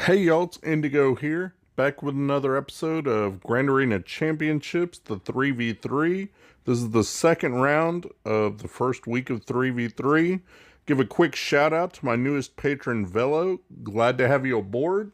Hey y'all, it's Indigo here, back with another episode of Grand Arena Championships, the 3v3. This is the second round of the first week of 3v3. Give a quick shout out to my newest patron, Velo. Glad to have you aboard.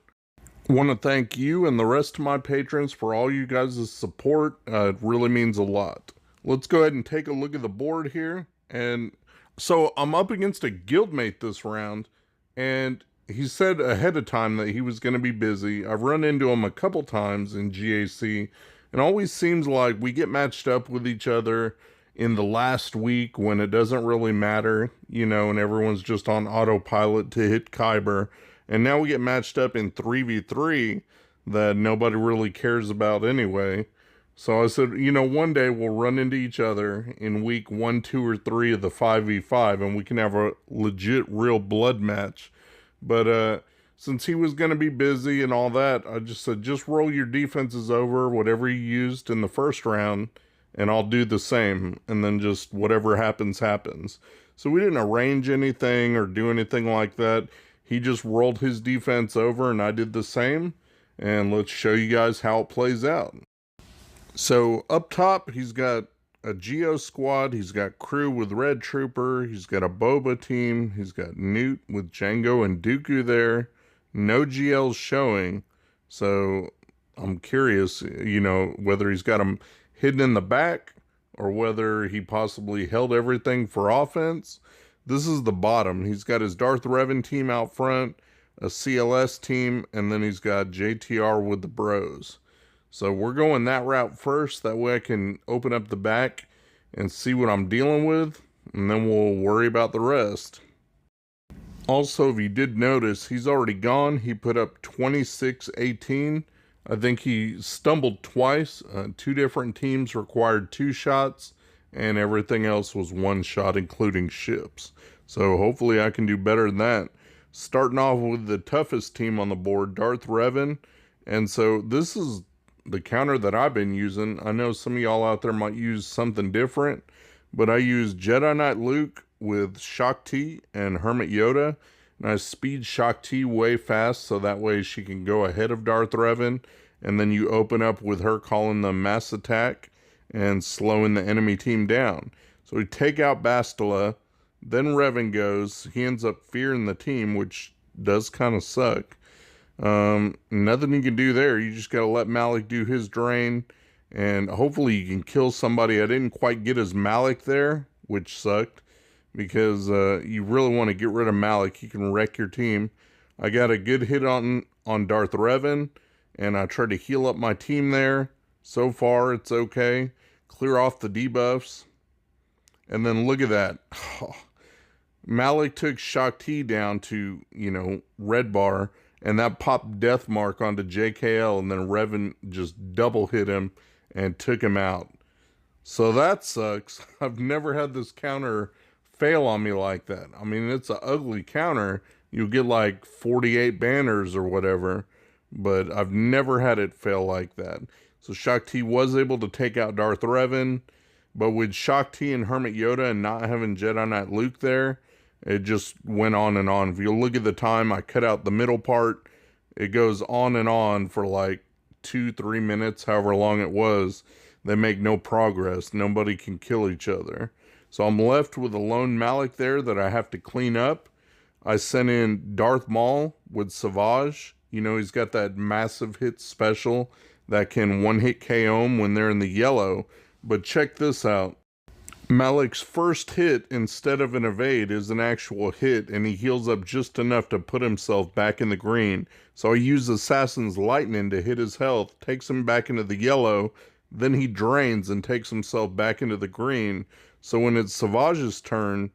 Want to thank you and the rest of my patrons for all you guys' support. It really means a lot. Let's go ahead and take a look at the board here. And so I'm up against a guildmate this round, and he said ahead of time that he was going to be busy. I've run into him a couple times in GAC, and always seems like we get matched up with each other in the last week when it doesn't really matter, and everyone's just on autopilot to hit Kyber. And now we get matched up in 3v3 that nobody really cares about anyway. So I said, one day we'll run into each other in week 1, 2, or 3 of the 5v5 and we can have a legit real blood match. But since he was going to be busy and all that, I just said, just roll your defenses over, whatever you used in the first round, and I'll do the same. And then just whatever happens, happens. So we didn't arrange anything or do anything like that. He just rolled his defense over and I did the same. And let's show you guys how it plays out. So up top, he's got a Geos squad, he's got crew with Red Trooper, he's got a Boba team, he's got Newt with Jango and Dooku there. No GLs showing, so I'm curious, whether he's got them hidden in the back or whether he possibly held everything for offense. This is the bottom. He's got his Darth Revan team out front, a CLS team, and then he's got JTR with the bros. So we're going that route first. That way I can open up the back and see what I'm dealing with, and then we'll worry about the rest. Also, if you did notice, he's already gone. He put up 26-18. I think he stumbled twice. 2 different teams required 2 shots, and everything else was 1 shot, including ships. So hopefully I can do better than that. Starting off with the toughest team on the board, Darth Revan. And so this is the counter that I've been using. I know some of y'all out there might use something different, but I use Jedi Knight Luke with Shaak Ti and Hermit Yoda, and I speed Shaak Ti way fast so that way she can go ahead of Darth Revan, and then you open up with her calling the mass attack and slowing the enemy team down. So we take out Bastila, then Revan goes. He ends up fearing the team, which does kind of suck. Nothing you can do there. You just got to let Malak do his drain, and hopefully you can kill somebody. I didn't quite get his Malak there, which sucked, because you really want to get rid of Malak. He can wreck your team. I got a good hit on Darth Revan, and I tried to heal up my team there. So far, it's okay. Clear off the debuffs, and then look at that. Malak took Shaak Ti down to, red bar, and that popped Death Mark onto JKL, and then Revan just double hit him and took him out. So that sucks. I've never had this counter fail on me like that. I mean, it's an ugly counter. You'll get like 48 banners or whatever, but I've never had it fail like that. So Shaak Ti was able to take out Darth Revan, but with Shaak Ti and Hermit Yoda and not having Jedi Knight Luke there, it just went on and on. If you look at the time, I cut out the middle part. It goes on and on for like 2-3 minutes, however long it was. They make no progress. Nobody can kill each other. So I'm left with a lone Malak there that I have to clean up. I sent in Darth Maul with Asajj. He's got that massive hit special that can one-hit KO them when they're in the yellow. But check this out. Malak's first hit, instead of an evade, is an actual hit, and he heals up just enough to put himself back in the green. So I use Assassin's Lightning to hit his health, takes him back into the yellow, then he drains and takes himself back into the green. So when it's Asajj's turn,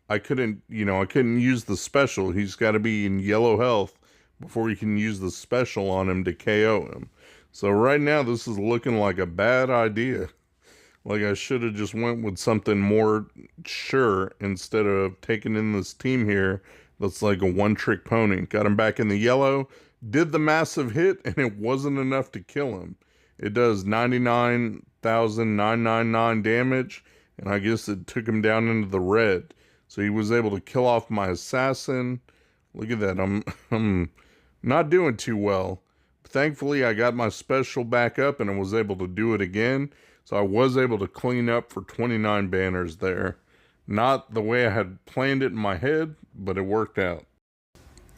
I couldn't use the special. He's got to be in yellow health before you can use the special on him to KO him. So right now, this is looking like a bad idea. Like, I should have just went with something more sure instead of taking in this team here that's like a one-trick pony. Got him back in the yellow, did the massive hit, and it wasn't enough to kill him. It does 99,999 damage, and I guess it took him down into the red. So he was able to kill off my assassin. Look at that. I'm Not doing too well. Thankfully, I got my special back up and I was able to do it again. So I was able to clean up for 29 banners there. Not the way I had planned it in my head, but it worked out.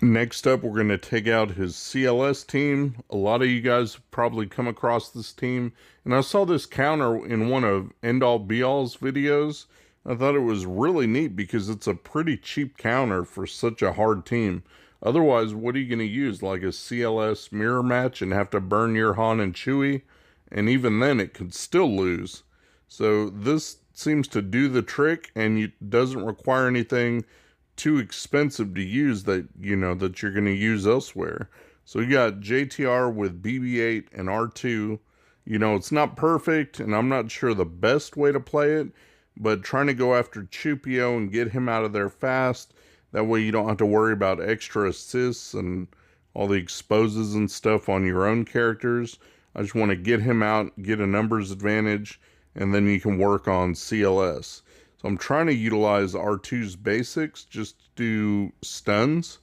Next up, we're going to take out his CLS team. A lot of you guys have probably come across this team. And I saw this counter in one of End All Be All's videos. I thought it was really neat because it's a pretty cheap counter for such a hard team. Otherwise, what are you going to use? Like a CLS mirror match and have to burn your Han and Chewie? And even then, it could still lose. So this seems to do the trick, and it doesn't require anything too expensive to use that, that you're going to use elsewhere. So you got JTR with BB-8 and R2. It's not perfect, and I'm not sure the best way to play it, but trying to go after Chupio and get him out of there fast. That way you don't have to worry about extra assists and all the exposes and stuff on your own characters. I just want to get him out, get a numbers advantage, and then you can work on CLS. So I'm trying to utilize R2's basics just to do stuns.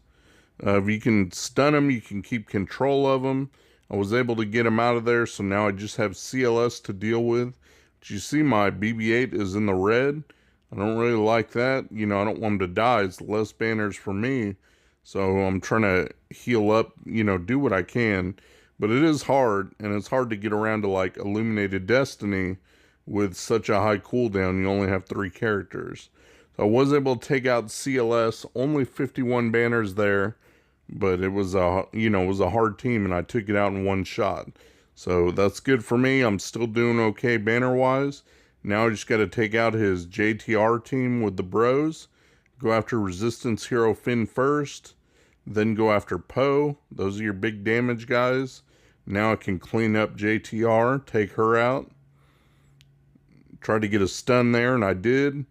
If you can stun him, you can keep control of him. I was able to get him out of there, so now I just have CLS to deal with. But you see my BB-8 is in the red. I don't really like that. I don't want him to die. It's less banners for me. So I'm trying to heal up, do what I can. But it is hard, and it's hard to get around to like Illuminated Destiny with such a high cooldown. You only have 3 characters. So I was able to take out CLS, only 51 banners there, but it was a hard team, and I took it out in one shot. So that's good for me. I'm still doing okay banner-wise. Now I just got to take out his JTR team with the bros, go after Resistance Hero Finn first, then go after Poe. Those are your big damage guys. Now I can clean up JTR, take her out. Tried to get a stun there, and I did.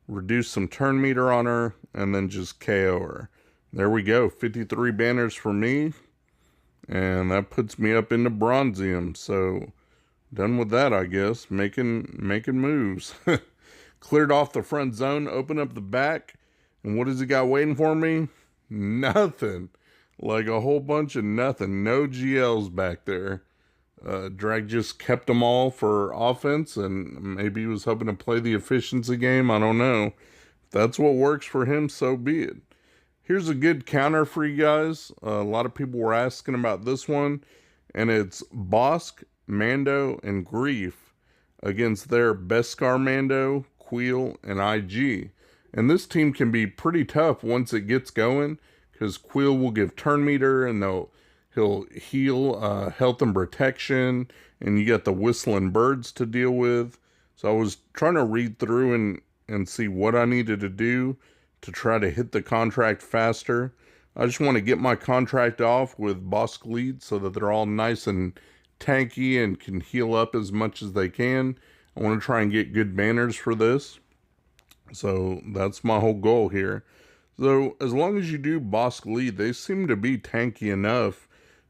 Reduce some turn meter on her, and then just KO her. There we go, 53 banners for me. And that puts me up into Bronzium. So, done with that, I guess. Making moves. Cleared off the front zone, opened up the back. And what has he got waiting for me? Nothing. Like a whole bunch of nothing. No GLs back there. Drag just kept them all for offense, and maybe he was hoping to play the efficiency game. I don't know. If that's what works for him, so be it. Here's a good counter for you guys. A lot of people were asking about this one, and it's Bosk, Mando, and Grief against their Beskar Mando, Queel, and IG. And this team can be pretty tough once it gets going, because Queel will give turn meter, and he'll heal health and protection, and you got the whistling birds to deal with. So I was trying to read through and see what I needed to do to try to hit the contract faster. I just want to get my contract off with Bosk lead so that they're all nice and tanky and can heal up as much as they can. I want to try and get good banners for this. So that's my whole goal here. So as long as you do Bosk lead, they seem to be tanky enough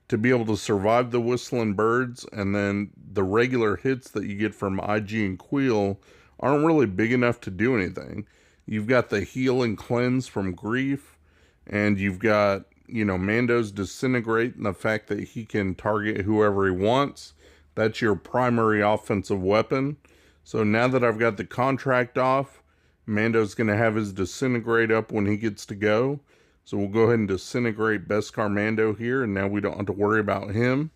to be able to survive the whistling birds, and then the regular hits that you get from IG and Queel aren't really big enough to do anything. You've got the heal and cleanse from Grief, and you've got, Mando's Disintegrate, and the fact that he can target whoever he wants. That's your primary offensive weapon. So now that I've got the contract off, Mando's going to have his Disintegrate up when he gets to go. So we'll go ahead and Disintegrate Beskar Mando here, and now we don't have to worry about him.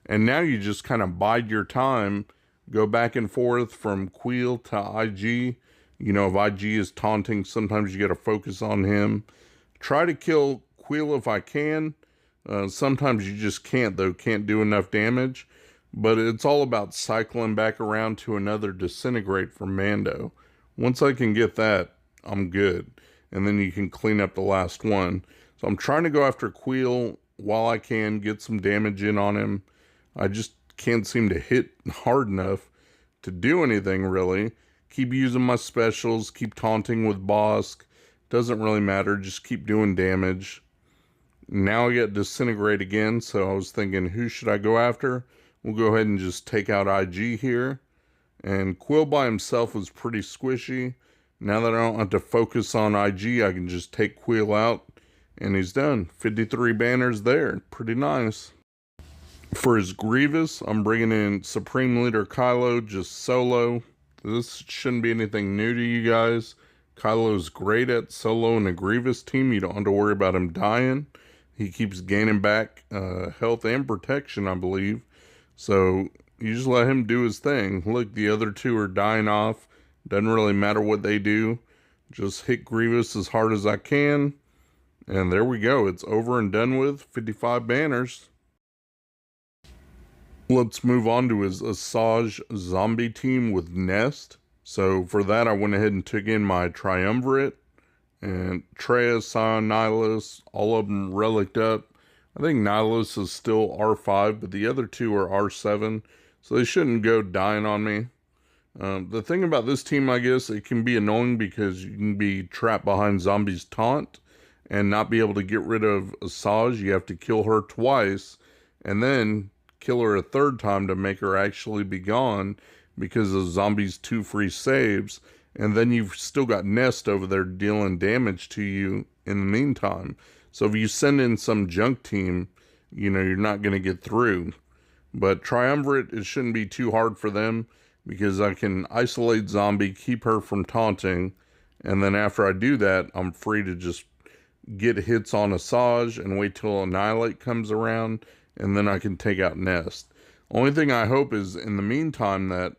And now you just kind of bide your time, go back and forth from Queel to IG. If IG is taunting, sometimes you got to focus on him. Try to kill Queel if I can. Sometimes you just can't, though. Can't do enough damage. But it's all about cycling back around to another Disintegrate from Mando. Once I can get that, I'm good. And then you can clean up the last one. So I'm trying to go after Queel while I can, get some damage in on him. I just can't seem to hit hard enough to do anything, really. Keep using my specials, keep taunting with Bosk. Doesn't really matter, just keep doing damage. Now I get Disintegrate again, so I was thinking, who should I go after? We'll go ahead and just take out IG here. And Queel by himself was pretty squishy. Now that I don't have to focus on IG, I can just take Queel out And he's done. 53 banners there. Pretty nice. For his Grievous, I'm bringing in Supreme Leader Kylo just solo. This shouldn't be anything new to you guys. Kylo's great at solo in a Grievous team. You don't have to worry about him dying. He keeps gaining back health and protection, I believe. So you just let him do his thing. Look, the other two are dying off. Doesn't really matter what they do. Just hit Grievous as hard as I can. And there we go. It's over and done with. 55 banners. Let's move on to his Asajj zombie team with Nest. So for that, I went ahead and took in my Triumvirate. And Traya, Sion, Nihilus, all of them relicked up. I think Nihilus is still R5, but the other two are R7. So they shouldn't go dying on me. The thing about this team, I guess, it can be annoying because you can be trapped behind Zombie's taunt and not be able to get rid of Asajj. You have to kill her twice and then kill her a third time to make her actually be gone because of Zombie's 2 free saves. And then you've still got Nest over there dealing damage to you in the meantime. So if you send in some junk team, you know, you're not going to get through. But Triumvirate, it shouldn't be too hard for them because I can isolate Zombie, keep her from taunting. And then after I do that, I'm free to just get hits on Asajj and wait till Annihilate comes around. And then I can take out Nest. Only thing I hope is in the meantime that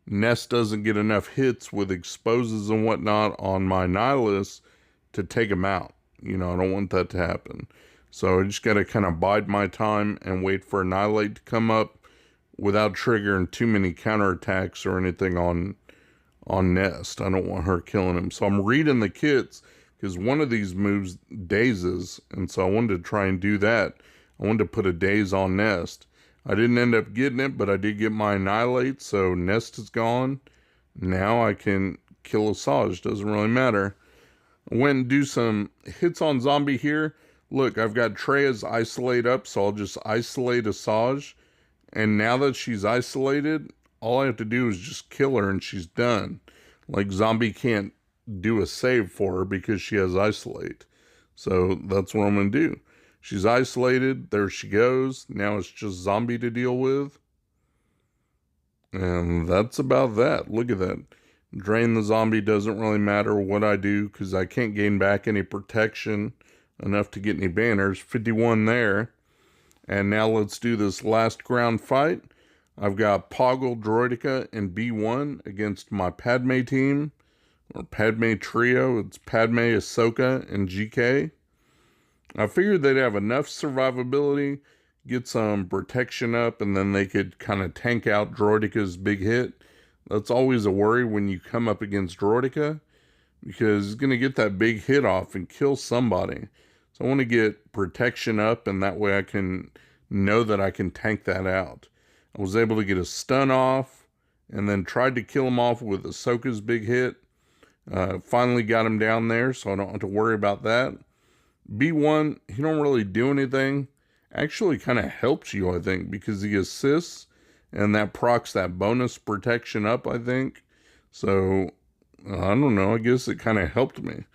Nest doesn't get enough hits with exposes and whatnot on my Nihilus to take him out. You know, I don't want that to happen. So I just got to kind of bide my time and wait for Annihilate to come up without triggering too many counterattacks or anything on Nest. I don't want her killing him. So I'm reading the kits because one of these moves dazes. And so I wanted to try and do that. I wanted to put a daze on Nest. I didn't end up getting it, but I did get my Annihilate, so Nest is gone. Now I can kill Asajj. Doesn't really matter. I went and do some hits on Zombie here. Look, I've got Treya's Isolate up, so I'll just isolate Asajj. And now that she's isolated, all I have to do is just kill her and she's done. Like, Zombie can't do a save for her because she has Isolate. So that's what I'm going to do. She's isolated. There she goes. Now it's just Zombie to deal with. And that's about that. Look at that. Drain the Zombie doesn't really matter what I do because I can't gain back any protection enough to get any banners. 51 there. And now let's do this last ground fight. I've got Poggle, Droideka, and B1 against my Padme team. Or Padme trio. It's Padme, Ahsoka, and GK. I figured they'd have enough survivability, get some protection up, and then they could kind of tank out Droideka's big hit. That's always a worry when you come up against Droideka, because he's going to get that big hit off and kill somebody. So I want to get protection up, and that way I can know that I can tank that out. I was able to get a stun off, and then tried to kill him off with Ahsoka's big hit. Finally got him down there, so I don't have to worry about that. B1, he don't really do anything. Actually kind of helps you, I think, because he assists, and that procs that bonus protection up, I think. So, I don't know, I guess it kind of helped me.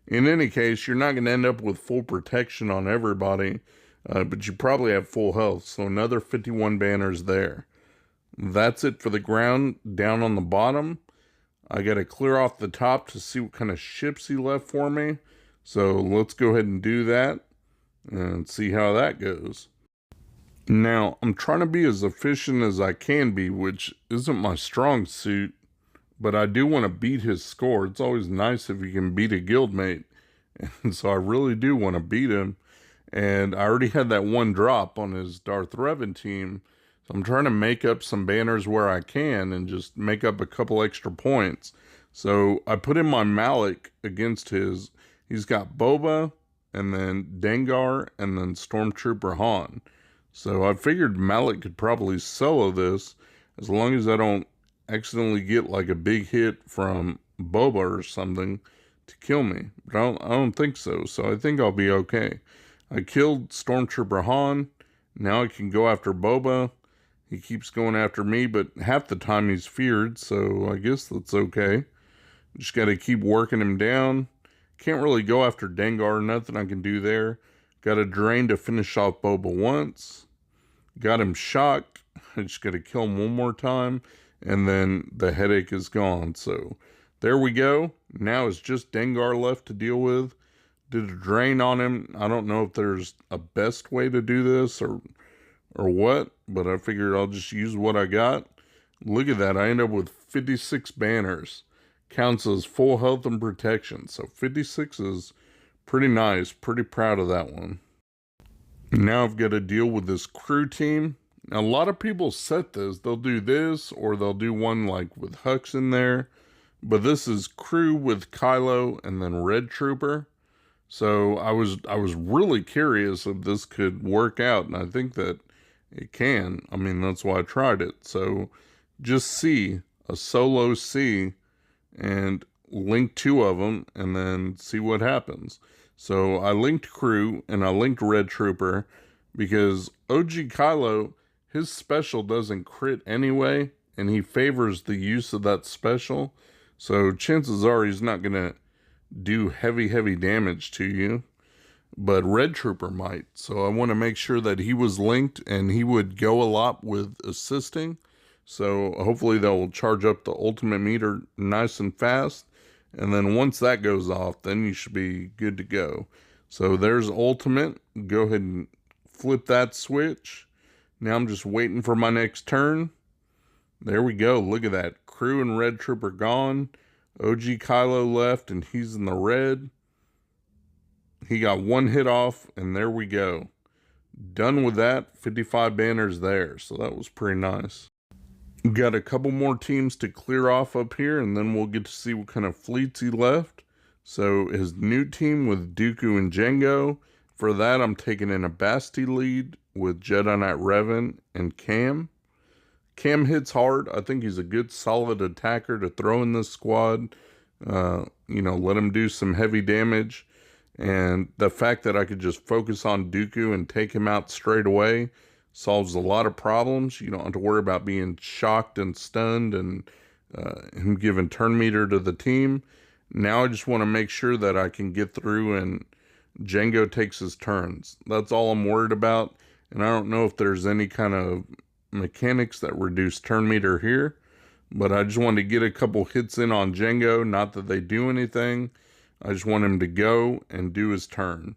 In any case, you're not going to end up with full protection on everybody, but you probably have full health, so another 51 banners there. That's it for the ground. Down on the bottom, I got to clear off the top to see what kind of ships he left for me. So let's go ahead and do that and see how that goes. Now, I'm trying to be as efficient as I can be, which isn't my strong suit, but I do want to beat his score. It's always nice if you can beat a guildmate, and so I really do want to beat him. And I already had that one drop on his Darth Revan team, so I'm trying to make up some banners where I can and just make up a couple extra points. So I put in my Malak against his. He's got Boba, and then Dengar, and then Stormtrooper Han. So I figured Malak could probably solo this, as long as I don't accidentally get like a big hit from Boba or something to kill me. But I don't think so, so I think I'll be okay. I killed Stormtrooper Han. Now I can go after Boba. He keeps going after me, but half the time he's feared, so I guess that's okay. Just got to keep working him down. Can't really go after Dengar, nothing I can do there. Got a drain to finish off Boba once. Got him shocked. I just got to kill him one more time, and then the headache is gone. So there we go. Now it's just Dengar left to deal with. Did a drain on him. I don't know if there's a best way to do this or what, but I figured I'll just use what I got. Look at that. I end up with 56 banners. Counts as full health and protection. So 56 is pretty nice. Pretty proud of that one. Now I've got to deal with this crew team. Now, a lot of people set this. They'll do this, or they'll do one like with Hux in there. But this is crew with Kylo and then Red Trooper. So I was really curious if this could work out, and I think that it can. I mean, that's why I tried it. So just see a solo C and link two of them and then see what happens. So I linked crew and I linked Red Trooper because OG Kylo, his special doesn't crit anyway, and he favors the use of that special. So chances are he's not going to do heavy damage to you, but Red Trooper might. So I want to make sure that he was linked, and he would go a lot with assisting. So hopefully that will charge up the ultimate meter nice and fast. And then once that goes off, then you should be good to go. So there's ultimate. Go ahead and flip that switch. Now I'm just waiting for my next turn. There we go. Look at that. Crew and Red Trooper gone. OG Kylo left, and he's in the red. He got one hit off, and there we go. Done with that. 55 banners there. So that was pretty nice. We've got a couple more teams to clear off up here, and then we'll get to see what kind of fleets he left. So his new team with Dooku and Jango. For that, I'm taking in a Basti lead with Jedi Knight Revan and Cam. Cam hits hard. I think he's a good, solid attacker to throw in this squad. Let him do some heavy damage. And the fact that I could just focus on Dooku and take him out straight away solves a lot of problems. You don't have to worry about being shocked and stunned and him giving turn meter to the team. Now I just want to make sure that I can get through and Jango takes his turns. That's all I'm worried about. And I don't know if there's any kind of mechanics that reduce turn meter here, but I just wanted to get a couple hits in on Jango. Not that they do anything. I just want him to go and do his turn.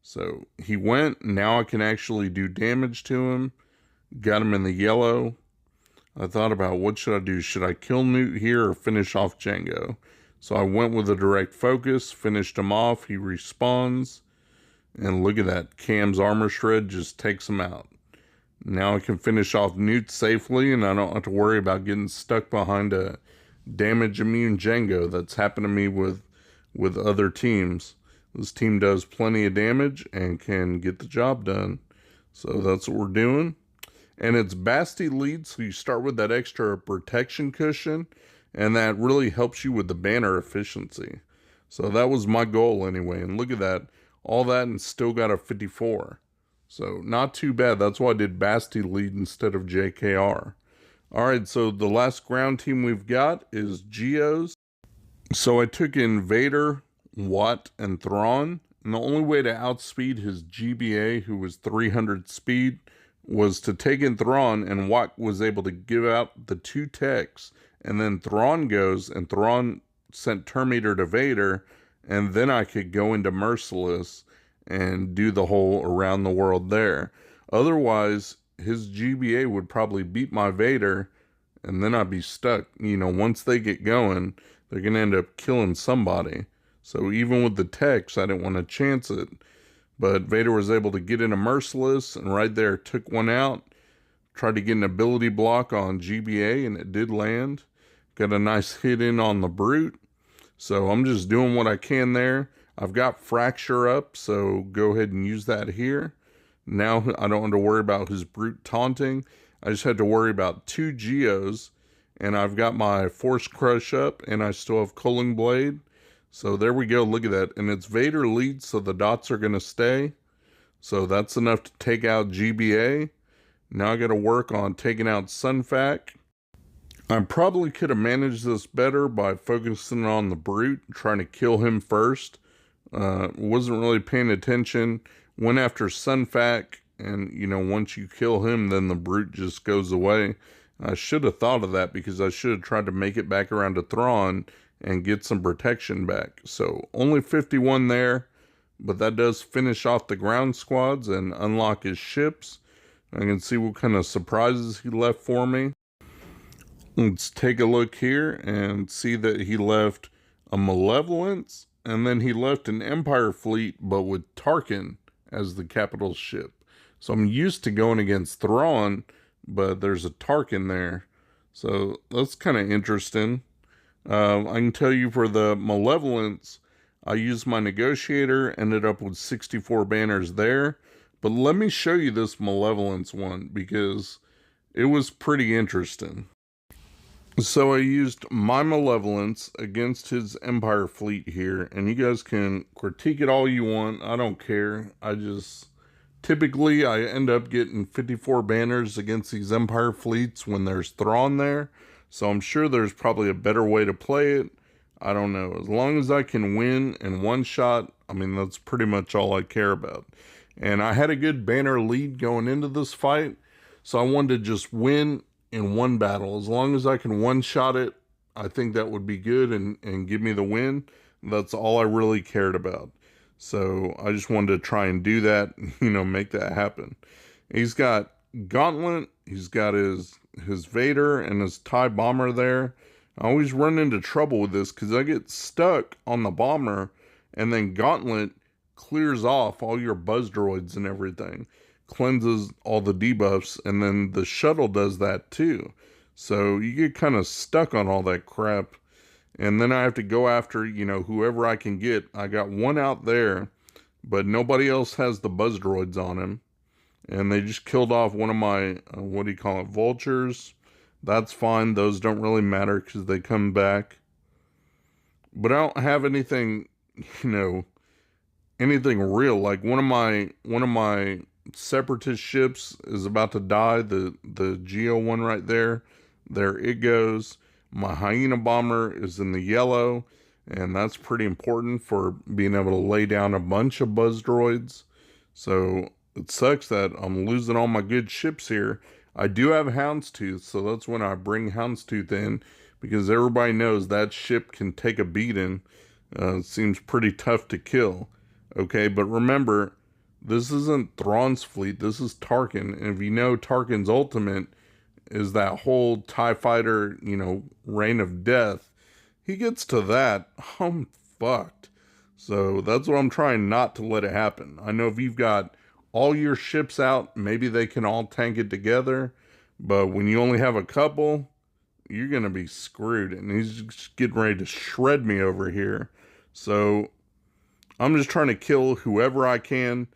So he went. Now I can actually do damage to him. Got him in the yellow. I thought about what should I do? Should I kill Newt here or finish off Jango? So I went with a direct focus, finished him off. He respawns. And look at that. Cam's armor shred just takes him out. Now I can finish off Newt safely, and I don't have to worry about getting stuck behind a damage immune Jango that's happened to me with other teams. This team does plenty of damage and can get the job done. So that's what we're doing. And it's Basti lead, so you start with that extra protection cushion, and that really helps you with the banner efficiency. So that was my goal anyway. And look at that. All that and still got a 54. So not too bad. That's why I did Basti lead instead of JKR. All right, so the last ground team we've got is Geos. So I took in Vader, Watt, and Thrawn. And the only way to outspeed his GBA, who was 300 speed, was to take in Thrawn, and Watt was able to give out the two techs. And then Thrawn goes, and Thrawn sent turn meter to Vader, and then I could go into Merciless and do the whole around the world there. Otherwise, his GBA would probably beat my Vader, and then I'd be stuck. Once they get going, they're going to end up killing somebody. So even with the techs, I didn't want to chance it. But Vader was able to get into Merciless, and right there took one out. Tried to get an ability block on GBA, and it did land. Got a nice hit in on the Brute. So I'm just doing what I can there. I've got Fracture up, so go ahead and use that here. Now I don't have to worry about his Brute taunting. I just had to worry about two Geos, and I've got my Force Crush up, and I still have Culling Blade. So there we go, look at that. And it's Vader lead, so the dots are going to stay. So that's enough to take out GBA. Now I got to work on taking out Sunfac. I probably could have managed this better by focusing on the Brute, trying to kill him first. Wasn't really paying attention. Went after Sunfac, and once you kill him, then the brute just goes away. I should have thought of that, because I should have tried to make it back around to Thrawn and get some protection back. So only 51 there, but that does finish off the ground squads and unlock his ships. I can see what kind of surprises he left for me. Let's take a look here and see that he left a Malevolence, and then he left an Empire fleet, but with Tarkin as the capital ship. So I'm used to going against Thrawn, but there's a Tarkin there. So that's kind of interesting. I can tell you for the Malevolence, I used my Negotiator, ended up with 64 banners there. But let me show you this Malevolence one, because it was pretty interesting. So I used my Malevolence against his Empire fleet here, and you guys can critique it all you want. I don't care. Typically I end up getting 54 banners against these Empire fleets when there's Thrawn there. So I'm sure there's probably a better way to play it. I don't know. As long as I can win in one shot, I mean, that's pretty much all I care about. And I had a good banner lead going into this fight, so I wanted to just win in one battle. As long as I can one-shot it, I think that would be good and give me the win. That's all I really cared about. So I just wanted to try and do that, make that happen. He's got Gauntlet, he's got his Vader and his TIE Bomber there. I always run into trouble with this because I get stuck on the Bomber, and then Gauntlet clears off all your buzz droids and everything, cleanses all the debuffs, and then the shuttle does that too. So you get kind of stuck on all that crap, and then I have to go after, whoever I can get. I got one out there, but nobody else has the buzz droids on him, and they just killed off one of my, vultures. That's fine. Those don't really matter because they come back. But I don't have anything, anything real. Like one of my Separatist ships is about to die. The Geo one right there. There it goes. My Hyena Bomber is in the yellow, and that's pretty important for being able to lay down a bunch of buzz droids. So it sucks that I'm losing all my good ships here. I do have Houndstooth, so that's when I bring Houndstooth in, because everybody knows that ship can take a beating. It seems pretty tough to kill. Okay, but remember, this isn't Thrawn's fleet, this is Tarkin. And if you know, Tarkin's ultimate is that whole TIE Fighter, Reign of Death. He gets to that, I'm fucked. So that's what I'm trying not to let it happen. I know if you've got all your ships out, maybe they can all tank it together. But when you only have a couple, you're going to be screwed. And he's just getting ready to shred me over here. So I'm just trying to kill whoever I can,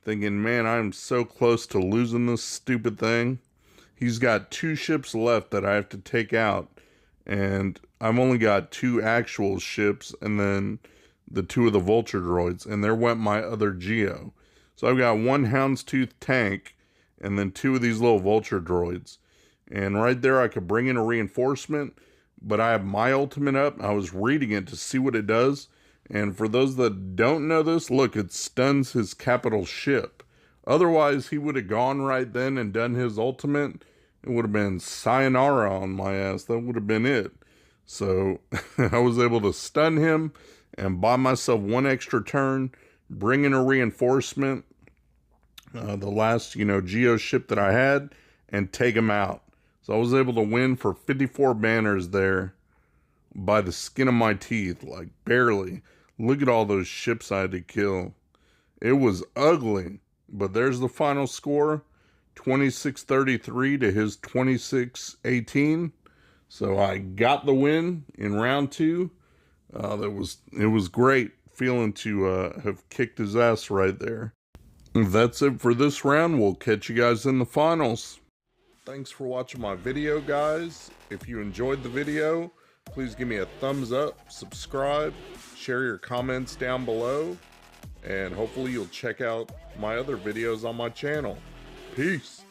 thinking, man, I'm so close to losing this stupid thing. He's got 2 ships left that I have to take out, and I've only got 2 actual ships, and then the 2 of the Vulture droids, and there went my other Geo. So I've got 1 Houndstooth tank, and then 2 of these little Vulture droids. And right there I could bring in a reinforcement, but I have my ultimate up. I was reading it to see what it does. And for those that don't know this, look, it stuns his capital ship. Otherwise, he would have gone right then and done his ultimate. It would have been sayonara on my ass. That would have been it. So I was able to stun him and buy myself 1 extra turn, bring in a reinforcement, the last, Geo ship that I had, and take him out. So I was able to win for 54 banners there by the skin of my teeth, like barely. Look at all those ships I had to kill. It was ugly, but there's the final score, 26-33 to his 26-18. So I got the win in round 2. It was great feeling to have kicked his ass right there. That's it for this round. We'll catch you guys in the finals. Thanks for watching my video, guys. If you enjoyed the video, please give me a thumbs up, subscribe, share your comments down below, and hopefully you'll check out my other videos on my channel. Peace.